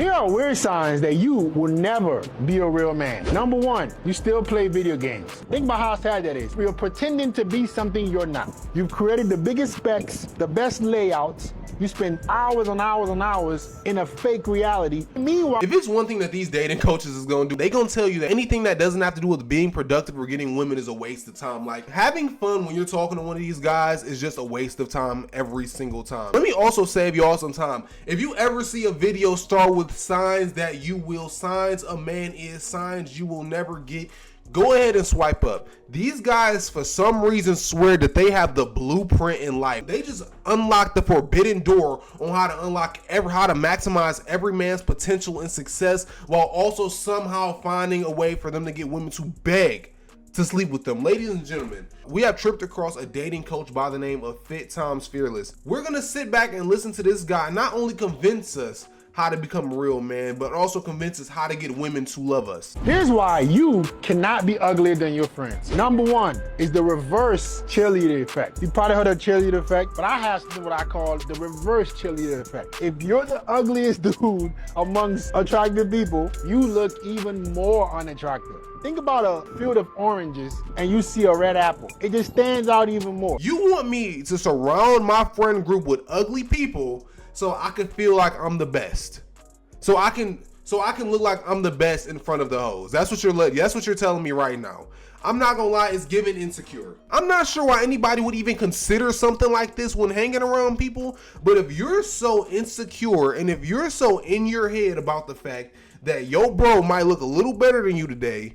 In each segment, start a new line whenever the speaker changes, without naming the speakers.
Here are weird signs that you will never be a real man. Number one, you still play video games. Think about how sad that is. You're pretending to be something you're not. You've created the biggest specs, the best layouts. You spend hours and hours and hours in a fake reality. Meanwhile,
if it's one thing that these dating coaches is gonna do, they gonna tell you that anything that doesn't have to do with being productive or getting women is a waste of time. Like, having fun when you're talking to one of these guys is just a waste of time every single time. Let me also save y'all some time. If you ever see a video start with signs that you will, signs a man is, signs you will never get, go ahead and swipe up. These guys, for some reason, swear that they have the blueprint in life. They just unlock the forbidden door on how to how to maximize every man's potential and success, while also somehow finding a way for them to get women to beg to sleep with them. Ladies and gentlemen, we have tripped across a dating coach by the name of Fit Times Fearless. We're gonna sit back and listen to this guy not only convince us how to become a real man, but also convince us how to get women to love us.
here's why you cannot be uglier than your friends. Number one is the reverse cheerleader effect. You probably heard of cheerleader effect, but I have something what I call the reverse cheerleader effect. If you're the ugliest dude amongst attractive people, you look even more unattractive. Think about a field of oranges and you see a red apple. It just stands out even more.
You want me to surround my friend group with ugly people so I can feel like I'm the best, so I can look like I'm the best in front of the hoes. That's what you're telling me right now. I'm not gonna lie, it's giving insecure. I'm not sure why anybody would even consider something like this when hanging around people, but if you're so insecure and if you're so in your head about the fact that your bro might look a little better than you today,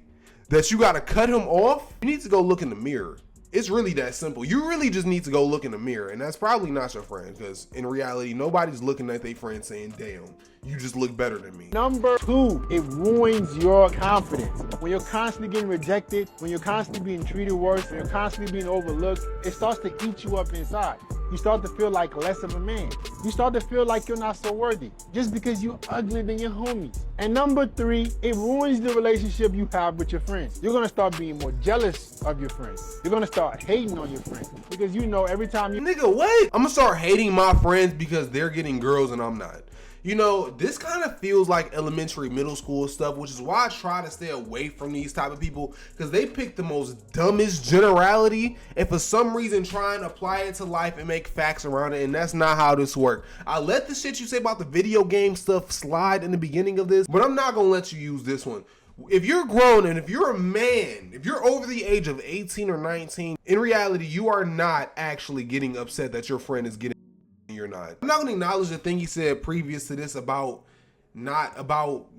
that you gotta cut him off, you need to go look in the mirror. It's really that simple. You really just need to go look in the mirror, and that's probably not your friend, because in reality, nobody's looking at their friend saying, damn, you just look better than me.
Number two, it ruins your confidence. When you're constantly getting rejected, when you're constantly being treated worse, when you're constantly being overlooked, it starts to eat you up inside. You start to feel like less of a man. You start to feel like you're not so worthy just because you're uglier than your homies. And number three, it ruins the relationship you have with your friends. You're gonna start being more jealous of your friends. You're gonna start hating on your friends because you know every time you—
Nigga, what? I'm gonna start hating my friends because they're getting girls and I'm not. You know, this kind of feels like elementary, middle school stuff, which is why I try to stay away from these type of people, because they pick the most dumbest generality and for some reason try and apply it to life and make facts around it, and that's not how this works. I let the shit you say about the video game stuff slide in the beginning of this, but I'm not gonna let you use this one. If you're grown and if you're a man, if you're over the age of 18 or 19, in reality, you are not actually getting upset that your friend is getting— you're not. I'm not going to acknowledge the thing he said previous to this about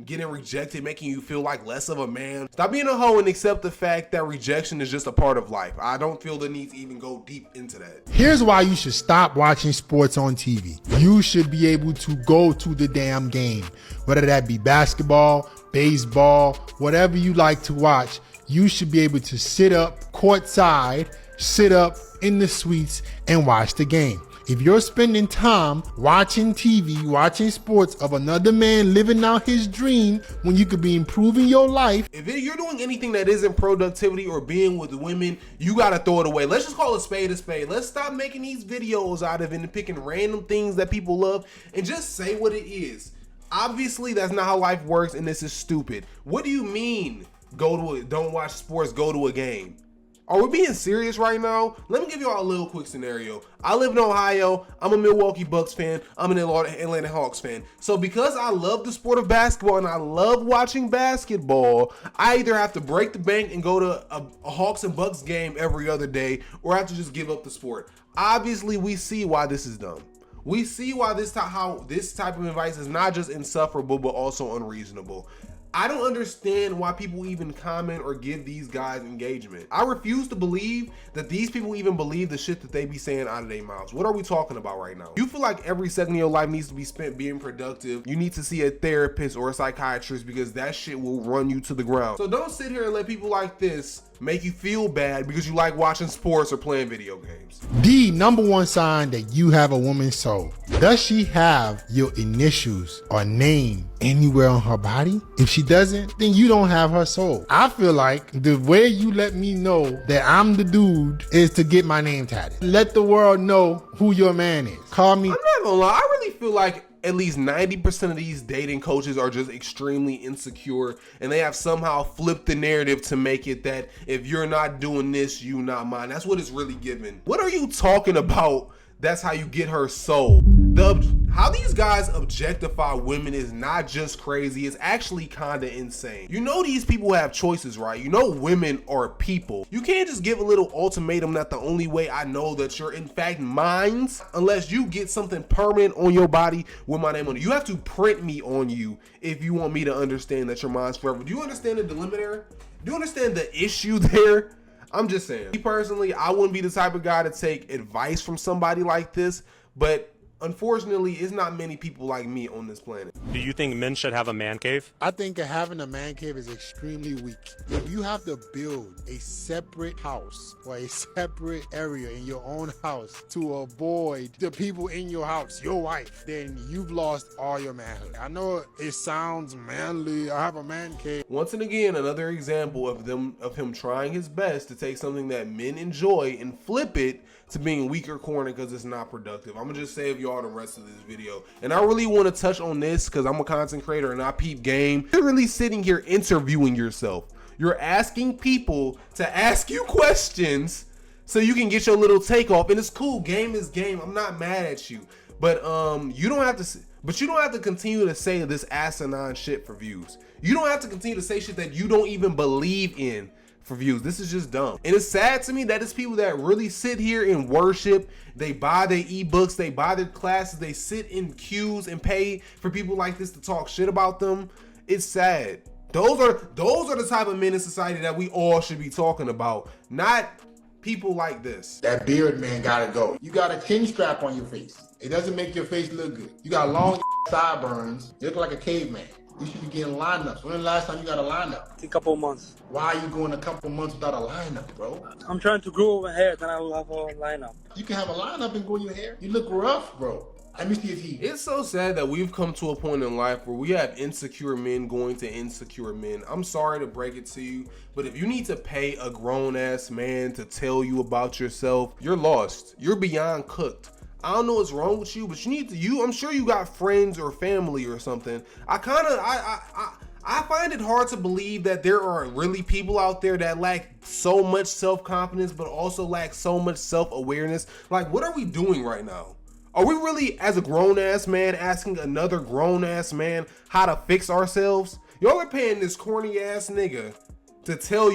getting rejected, making you feel like less of a man. Stop being a hoe and accept the fact that rejection is just a part of life. I don't feel the need to even go deep into that.
Here's why you should stop watching sports on TV. You should be able to go to the damn game, whether that be basketball, baseball, whatever you like to watch. You should be able to sit up courtside, sit up in the suites and watch the game. If you're spending time watching TV, watching sports of another man living out his dream when you could be improving your life.
If you're doing anything that isn't productivity or being with women, you gotta throw it away. Let's just call a spade a spade. Let's stop making these videos out of it and picking random things that people love and just say what it is. Obviously, that's not how life works, and this is stupid. What do you mean, don't watch sports, go to a game? Are we being serious right now? Let me give you all a little quick scenario. I live in Ohio. I'm a Milwaukee Bucks fan. I'm an Atlanta Hawks fan. So because I love the sport of basketball and I love watching basketball, I either have to break the bank and go to a Hawks and Bucks game every other day, or I have to just give up the sport. Obviously, we see why this is dumb. We see why how this type of advice is not just insufferable, but also unreasonable. I don't understand why people even comment or give these guys engagement. I refuse to believe that these people even believe the shit that they be saying out of their mouths. What are we talking about right now? You feel like every second of your life needs to be spent being productive. You need to see a therapist or a psychiatrist because that shit will run you to the ground. So don't sit here and let people like this make you feel bad because you like watching sports or playing video games.
The number one sign that you have a woman's soul. Does she have your initials or name anywhere on her body? If she doesn't, then you don't have her soul. I feel like the way you let me know that I'm the dude is to get my name tatted. Let the world know who your man is. Call me.
I'm not gonna lie, I really feel like at least 90% of these dating coaches are just extremely insecure, and they have somehow flipped the narrative to make it that if you're not doing this, you not mine. That's what it's really given. What are you talking about? That's how you get her soul. How these guys objectify women is not just crazy, it's actually kind of insane. You know these people have choices, right? You know women are people. You can't just give a little ultimatum that the only way I know that you're in fact mine unless you get something permanent on your body with my name on it. You have to print me on you if you want me to understand that you're mine forever. Do you understand the dilemma there? Do you understand the issue there? I'm just saying. Me personally, I wouldn't be the type of guy to take advice from somebody like this, but unfortunately, it's not many people like me on this planet.
Do you think men should have a man cave?
I think having a man cave is extremely weak. If you have to build a separate house or a separate area in your own house to avoid the people in your house, your wife, then you've lost all your manhood. I know it sounds manly. I have a man cave.
Once and again, another example of him trying his best to take something that men enjoy and flip it to being weaker corner because it's not productive. I'm gonna just save y'all the rest of this video. And I really want to touch on this because I'm a content creator and I peep game. You're really sitting here interviewing yourself. You're asking people to ask you questions so you can get your little take off. And it's cool. Game is game. I'm not mad at you. But you don't have to continue to say this asinine shit for views. You don't have to continue to say shit that you don't even believe in for views. This is just dumb. And it's sad to me that it's people that really sit here and worship. They buy their ebooks, they buy their classes, they sit in queues and pay for people like this to talk shit about them. It's sad. Those are the type of men in society that we all should be talking about, not people like this.
That beard man gotta go. You got a chin strap on your face. It doesn't make your face look good. You got long sideburns. You look like a caveman. You should be getting lineups. When the last time you got a lineup?
A couple months.
Why are you going a couple months without a lineup, bro?
I'm trying to grow over hair, then I will have a lineup.
You can have a lineup and grow your hair. You look rough, bro. Let me see his heat.
It's so sad that we've come to a point in life where we have insecure men going to insecure men. I'm sorry to break it to you, but if you need to pay a grown-ass man to tell you about yourself, you're lost. You're beyond cooked. I don't know what's wrong with you, but I'm sure you got friends or family or something. I find it hard to believe that there are really people out there that lack so much self-confidence, but also lack so much self-awareness. Like, what are we doing right now? Are we really, as a grown-ass man, asking another grown-ass man how to fix ourselves? Y'all are paying this corny-ass nigga to tell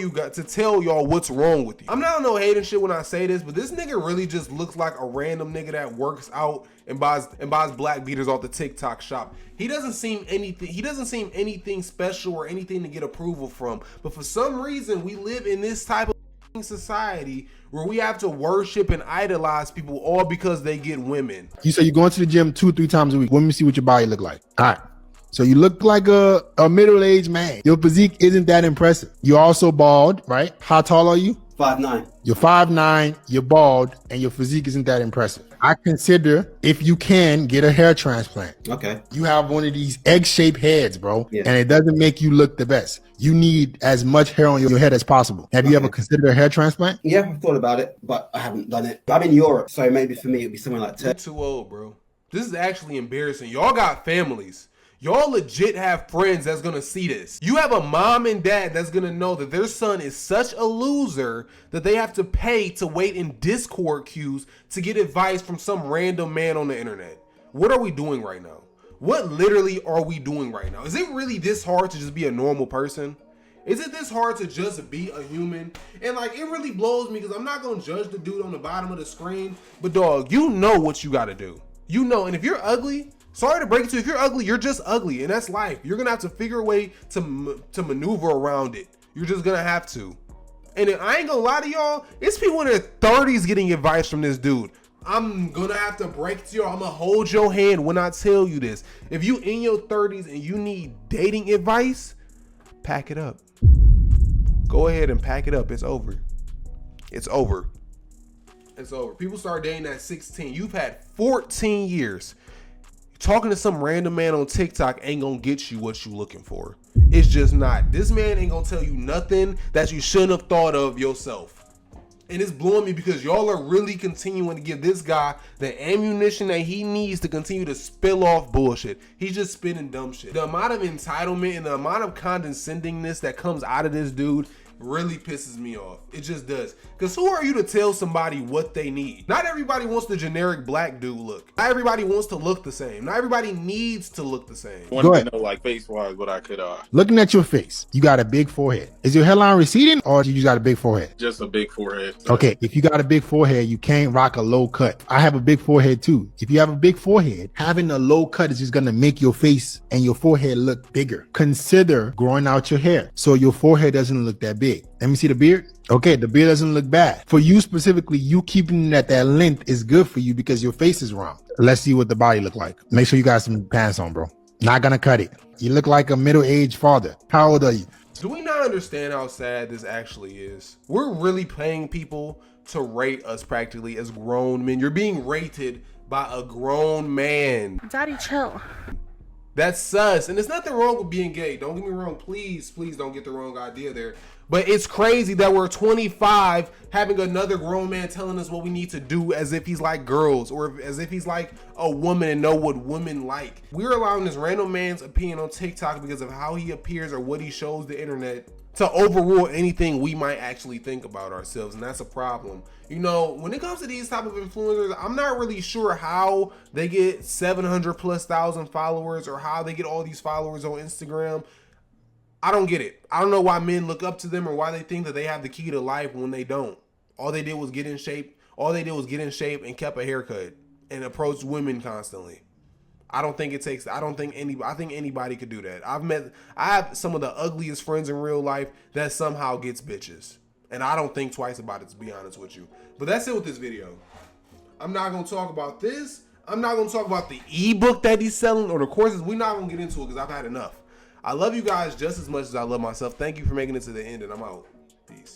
y'all what's wrong with you. I'm not no hating shit when I say this, but this nigga really just looks like a random nigga that works out and buys black beaters off the TikTok shop. He doesn't seem anything special or anything to get approval from. But for some reason, we live in this type of society where we have to worship and idolize people all because they get women.
You say you're going to the gym 2-3 times a week. Let me see what your body look like. All right. So you look like a middle-aged man. Your physique isn't that impressive. You're also bald, right? How tall are you?
5'9".
You're 5'9", you're bald, and your physique isn't that impressive. I consider, if you can, get a hair transplant.
Okay.
You have one of these egg-shaped heads, bro,
Yeah.
and it doesn't make you look the best. You need as much hair on your head as possible. Have you ever considered a hair transplant?
Yeah, I've thought about it, but I haven't done it. I'm in Europe, so maybe for me it'd be somewhere like
You're too old, bro. This is actually embarrassing. Y'all got families. Y'all legit have friends that's gonna see this. You have a mom and dad that's gonna know that their son is such a loser that they have to pay to wait in Discord queues to get advice from some random man on the internet. What are we doing right now? What literally are we doing right now? Is it really this hard to just be a normal person? Is it this hard to just be a human? And like, it really blows me because I'm not gonna judge the dude on the bottom of the screen, but dog, you know what you gotta do. You know, and if you're ugly, sorry to break it to you, if you're ugly, you're just ugly, and that's life. You're gonna have to figure a way to maneuver around it. You're just gonna have to. And I ain't gonna lie to y'all, it's people in their 30s getting advice from this dude. I'm gonna have to break it to y'all. I'm gonna hold your hand when I tell you this. If you in your 30s and you need dating advice, pack it up. Go ahead and pack it up. It's over. It's over. It's over. People start dating at 16. You've had 14 years. Talking to some random man on TikTok ain't gonna get you what you looking for. It's just not. This man ain't gonna tell you nothing that you shouldn't have thought of yourself. And it's blowing me because y'all are really continuing to give this guy the ammunition that he needs to continue to spill off bullshit. He's just spitting dumb shit. The amount of entitlement and the amount of condescendingness that comes out of this dude really pisses me off. It just does. Because who are you to tell somebody what they need? Not everybody wants the generic black dude look. Not everybody wants to look the same. Not everybody needs to look the same.
Wanted
Go ahead.
to know, like, face-wise, what I could,
Looking at your face, you got a big forehead. Is your hairline receding or you just got a big forehead?
just a big forehead.
Okay, if you got a big forehead, you can't rock a low cut. I have a big forehead too. If you have a big forehead, having a low cut is just gonna make your face and your forehead look bigger. Consider growing out your hair so your forehead doesn't look that big. Let me see the beard. Okay, the beard doesn't look bad. For you specifically, you keeping it at that length is good for you because your face is round. Let's see what the body look like. Make sure you got some pants on, bro. Not gonna cut it. You look like a middle-aged father. How old are you?
Do we not understand how sad this actually is? We're really paying people to rate us practically as grown men. You're being rated by a grown man.
Daddy, chill.
That's sus. And there's nothing wrong with being gay. Don't get me wrong. Please don't get the wrong idea there. But it's crazy that we're 25 having another grown man telling us what we need to do as if he's like girls or as if he's like a woman and know what women like. We're allowing this random man's opinion on TikTok because of how he appears or what he shows the internet to overrule anything we might actually think about ourselves. And that's a problem. You know, when it comes to these type of influencers, I'm not really sure how they get 700,000+ followers or how they get all these followers on Instagram. I don't get it. I don't know why men look up to them or why they think that they have the key to life when they don't. All they did was get in shape. All they did was get in shape and kept a haircut and approached women constantly. I think anybody could do that. I have some of the ugliest friends in real life that somehow gets bitches. And I don't think twice about it, to be honest with you. But that's it with this video. I'm not going to talk about this. I'm not going to talk about the ebook that he's selling or the courses. We're not going to get into it because I've had enough. I love you guys just as much as I love myself. Thank you for making it to the end, and I'm out. Peace.